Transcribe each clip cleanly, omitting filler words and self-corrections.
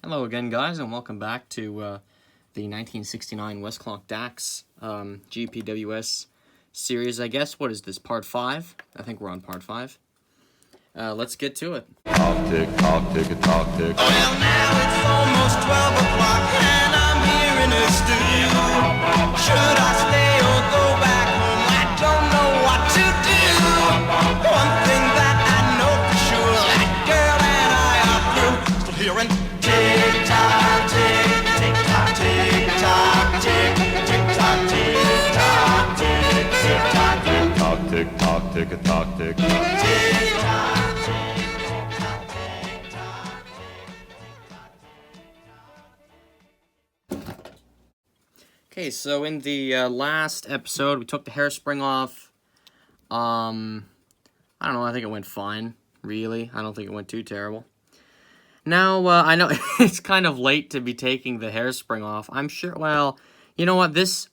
Hello again, guys, and welcome back to the 1969 Westclox DAX GPWS series, I guess. What is this, part 5? I think we're on part 5. Let's get to it. Talk tick, talk tick, talk tick. Well, now it's almost 12 o'clock and I'm here in a stew. Should I stay or go back home? I don't know what to do. One thing that I know for sure, that girl and I are through. Still hearing tick tock, tick, tick tock, tick tock, tick, tick tock, tick tock, tick, tick tock, tick. Talk tick, talk tick, talk tick. Tick tock. Okay, so in the last episode, we took the hairspring off. I don't know, I think it went fine, really. I don't think it went too terrible. Now, I know it's kind of late to be taking the hairspring off. I'm sure, well, you know what, this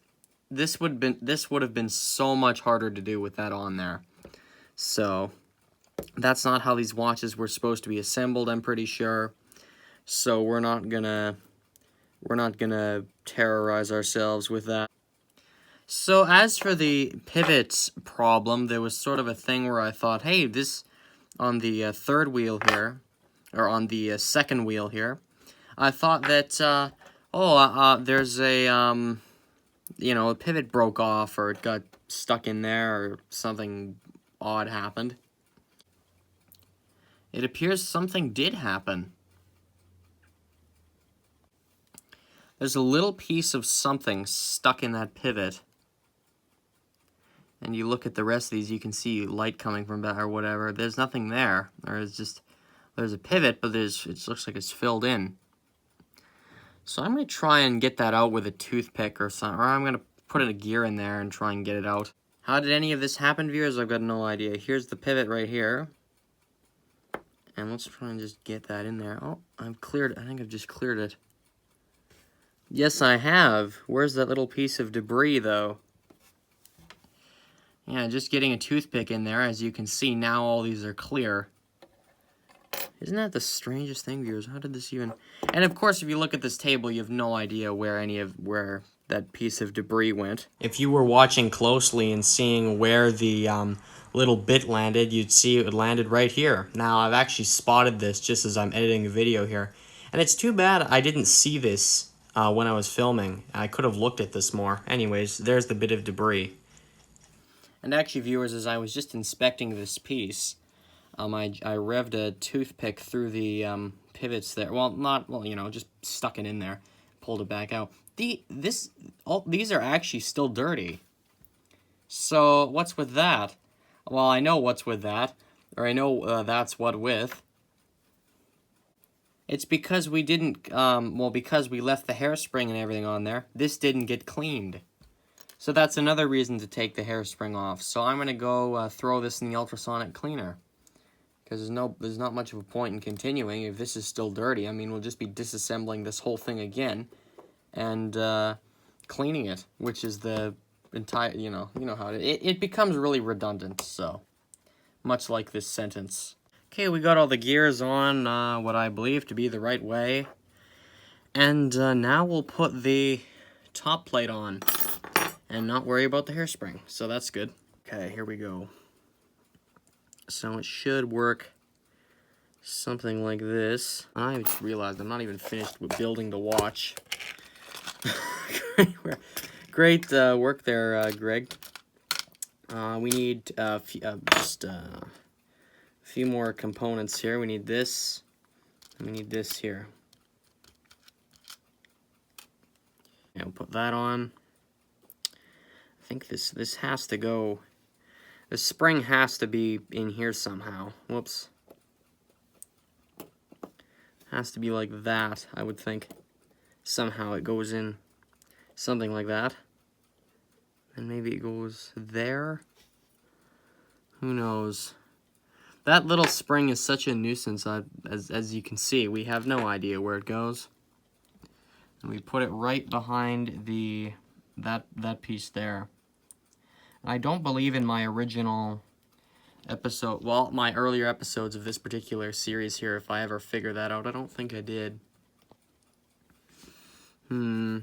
would have been so much harder to do with that on there. So, that's not how these watches were supposed to be assembled, I'm pretty sure. So, we're not gonna terrorize ourselves with that. So as for the pivot problem, there was sort of a thing where I thought, hey, this on the third wheel here, or on the second wheel here, I thought that, there's a, a pivot broke off, or it got stuck in there, or something odd happened. It appears something did happen. There's a little piece of something stuck in that pivot. And you look at the rest of these, you can see light coming from that or whatever. There's nothing there. There's a pivot, but it looks like it's filled in. So I'm going to try and get that out with a toothpick or something. Or I'm going to put a gear in there and try and get it out. How did any of this happen, viewers? I've got no idea. Here's the pivot right here. And let's try and just get that in there. Oh, I think I've just cleared it. Yes, I have. Where's that little piece of debris, though? Yeah, just getting a toothpick in there. As you can see, now all these are clear. Isn't that the strangest thing, viewers? How did this even... And, of course, if you look at this table, you have no idea where that piece of debris went. If you were watching closely and seeing where the little bit landed, you'd see it landed right here. Now, I've actually spotted this just as I'm editing the video here. And it's too bad I didn't see this when I was filming. I could have looked at this more. Anyways, there's the bit of debris. And actually, viewers, as I was just inspecting this piece, I revved a toothpick through the pivots there. Just stuck it in there, pulled it back out. These are actually still dirty. So what's with that? Well, I know what's with that, or I know that's what with. It's because we didn't, because we left the hairspring and everything on there, this didn't get cleaned. So that's another reason to take the hairspring off. So I'm going to go throw this in the ultrasonic cleaner. Because there's not much of a point in continuing if this is still dirty. I mean, we'll just be disassembling this whole thing again and cleaning it, which is the entire, you know how it becomes really redundant, so much like this sentence. Okay, we got all the gears on what I believe to be the right way. And now we'll put the top plate on and not worry about the hairspring. So that's good. Okay, here we go. So it should work something like this. I just realized I'm not even finished with building the watch. Great work there, Greg. We need just a few more components here. We need this, and we need this here. And we'll put that on. I think this has to go. The spring has to be in here somehow. Whoops. Has to be like that, I would think. Somehow it goes in something like that. And maybe it goes there. Who knows? That little spring is such a nuisance, as you can see. We have no idea where it goes. And we put it right behind that piece there. I don't believe in my original episode, well, my earlier episodes of this particular series here, if I ever figure that out. I don't think I did. Who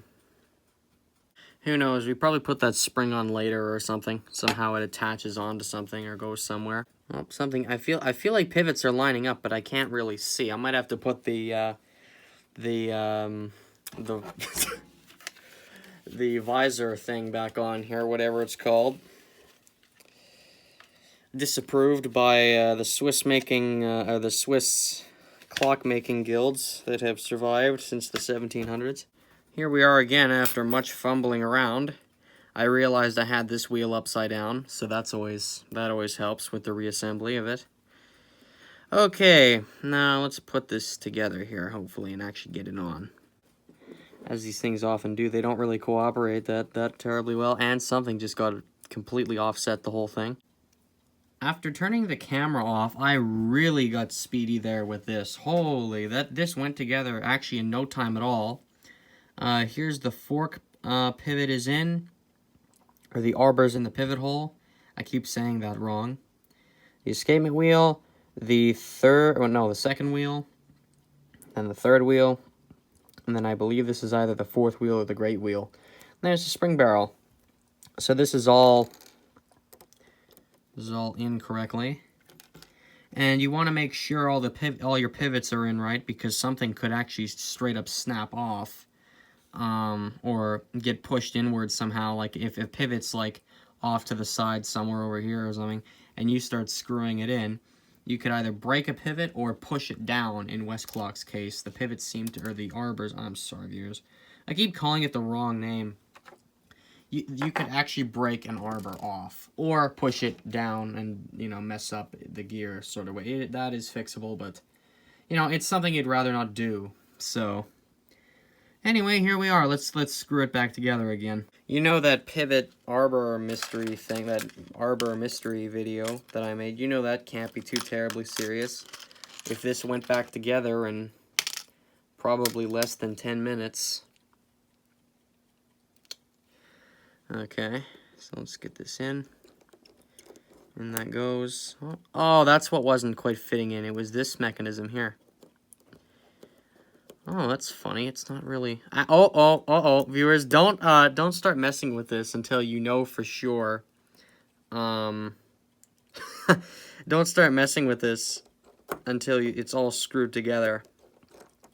knows? We probably put that spring on later or something. Somehow it attaches onto something or goes somewhere. Oh, something. I feel like pivots are lining up, but I can't really see. I might have to put the the visor thing back on here, whatever it's called. Disapproved by the Swiss clock making guilds that have survived since the 1700s. Here we are again after much fumbling around. I realized I had this wheel upside down, so that always helps with the reassembly of it. Okay, now let's put this together here, hopefully, and actually get it on. As these things often do, they don't really cooperate that terribly well, and something just got completely offset the whole thing. After turning the camera off, I really got speedy there with this. Holy, this went together actually in no time at all. Here's the fork pivot is in, or the arbor's in the pivot hole. I keep saying that wrong. The escapement wheel, the second wheel, and the third wheel, and then I believe this is either the fourth wheel or the great wheel. And there's the spring barrel. So this is all in correctly. And you want to make sure all your pivots are in right, because something could actually straight up snap off. Or get pushed inward somehow, like if a pivot's like off to the side somewhere over here or something, and you start screwing it in, you could either break a pivot or push it down. In Westclox case, the pivots seem to, or the arbors, I'm sorry viewers, I keep calling it the wrong name. You could actually break an arbor off, or push it down and, you know, mess up the gear sort of way. That is fixable, but, you know, it's something you'd rather not do, so... Anyway, here we are. Let's screw it back together again. You know that pivot arbor mystery thing, that arbor mystery video that I made? You know that can't be too terribly serious. If this went back together in probably less than 10 minutes. Okay, so let's get this in. And that goes. Oh, that's what wasn't quite fitting in. It was this mechanism here. Oh, that's funny. It's not really... Viewers, don't start messing with this until you know for sure. Don't start messing with this until it's all screwed together.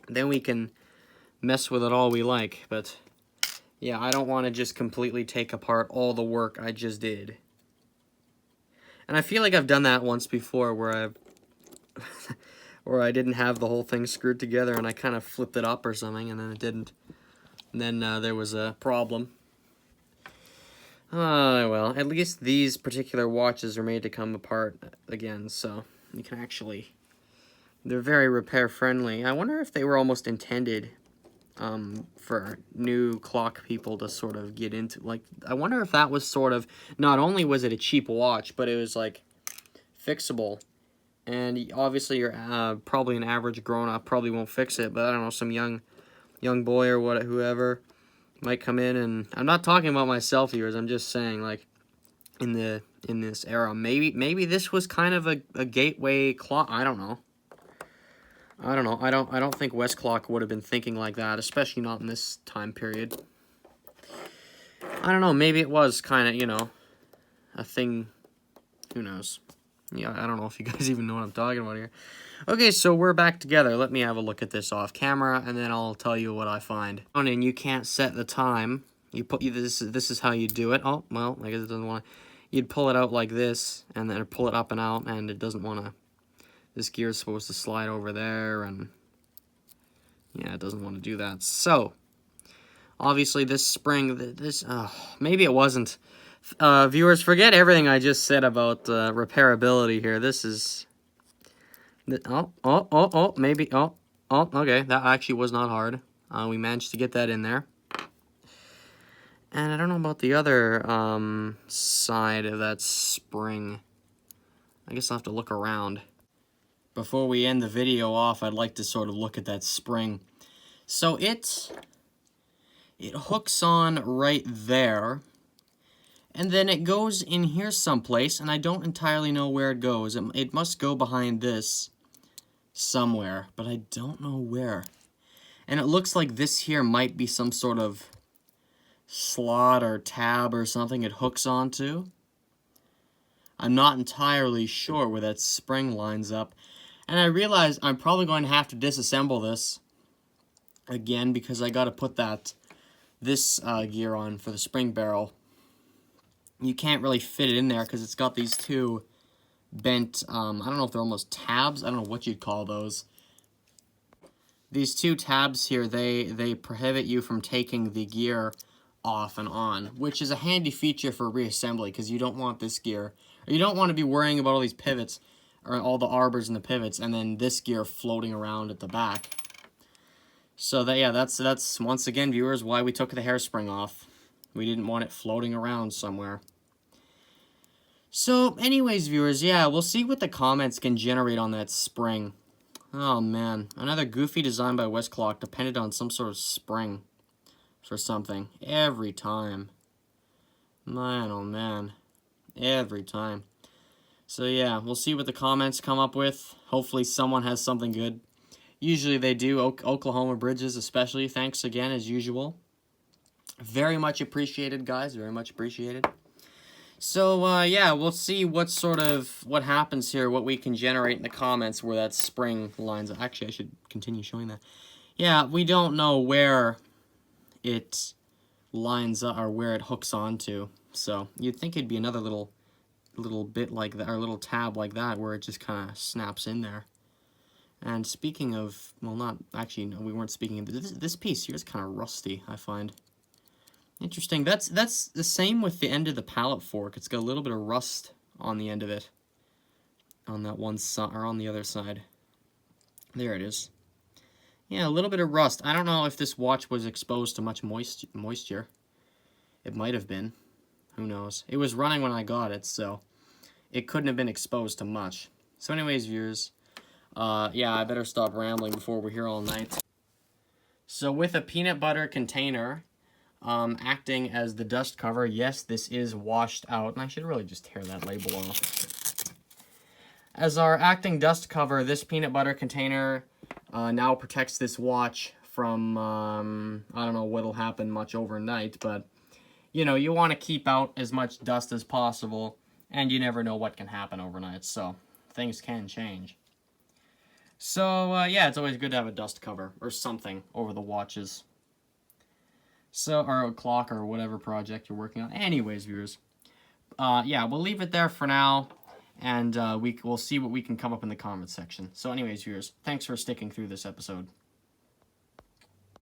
Then we can mess with it all we like. But, yeah, I don't want to just completely take apart all the work I just did. And I feel like I've done that once before where I've... or I didn't have the whole thing screwed together and I kind of flipped it up or something and then it didn't. And then there was a problem. Well, at least these particular watches are made to come apart again, so you can actually... They're very repair friendly. I wonder if they were almost intended for new clock people to sort of get into. Like, I wonder if that was sort of... Not only was it a cheap watch, but it was like fixable. And obviously, you're probably an average grown-up probably won't fix it, but I don't know, some young boy or whoever might come in, and I'm not talking about myself here. I'm just saying, like, in this era, maybe this was kind of a gateway clock. I don't know. I don't think Westclox would have been thinking like that, especially not in this time period. I don't know. Maybe it was kind of, you know, a thing. Who knows? Yeah, I don't know if you guys even know what I'm talking about here. Okay, so we're back together. Let me have a look at this off camera, and then I'll tell you what I find. And you can't set the time. This is how you do it. Oh, well, I guess it doesn't want to. You'd pull it out like this, and then pull it up and out, and it doesn't want to. This gear is supposed to slide over there, and yeah, it doesn't want to do that. So, obviously, this spring, maybe it wasn't. Viewers, forget everything I just said about repairability here. This is... maybe... okay, that actually was not hard. We managed to get that in there. And I don't know about the other side of that spring. I guess I'll have to look around. Before we end the video off, I'd like to sort of look at that spring. So it hooks on right there. And then it goes in here someplace, and I don't entirely know where it goes. It must go behind this somewhere, but I don't know where. And it looks like this here might be some sort of slot or tab or something it hooks onto. I'm not entirely sure where that spring lines up. And I realize I'm probably going to have to disassemble this again because I got to put this gear on for the spring barrel. You can't really fit it in there because it's got these two bent, I don't know if they're almost tabs. I don't know what you'd call those. These two tabs here, they prohibit you from taking the gear off and on, which is a handy feature for reassembly because you don't want this gear, or you don't want to be worrying about all these pivots, or all the arbors and the pivots, and then this gear floating around at the back. So that's once again, viewers, why we took the hairspring off. We didn't want it floating around somewhere. So, anyways, viewers, yeah, we'll see what the comments can generate on that spring. Oh, man. Another goofy design by Westclox depended on some sort of spring for something. Every time. Man, oh, man. Every time. So, yeah, we'll see what the comments come up with. Hopefully someone has something good. Usually they do. Oklahoma Bridges especially. Thanks again, as usual. Very much appreciated, guys. Very much appreciated. So, yeah, we'll see what happens here, what we can generate in the comments where that spring lines up. Actually, I should continue showing that. Yeah, we don't know where it lines up, or where it hooks onto. So, you'd think it'd be another little bit like that, or little tab like that, where it just kind of snaps in there. And speaking of, well, not, actually, no, we weren't speaking of, this piece here is kind of rusty, I find. Interesting. That's the same with the end of the pallet fork. It's got a little bit of rust on the end of it. On that one side, or on the other side. There it is. Yeah, a little bit of rust. I don't know if this watch was exposed to much moisture. It might have been. Who knows? It was running when I got it, so it couldn't have been exposed to much. So anyways, viewers, yeah, I better stop rambling before we're here all night. So with a peanut butter container acting as the dust cover, yes, this is washed out. And I should really just tear that label off. As our acting dust cover, this peanut butter container now protects this watch from, I don't know what'll happen much overnight, but, you know, you want to keep out as much dust as possible, and you never know what can happen overnight, so things can change. So, yeah, it's always good to have a dust cover or something over the watches. So, or a clock or whatever project you're working on. Anyways, viewers, yeah, we'll leave it there for now, and we'll see what we can come up in the comments section. So anyways, viewers, thanks for sticking through this episode.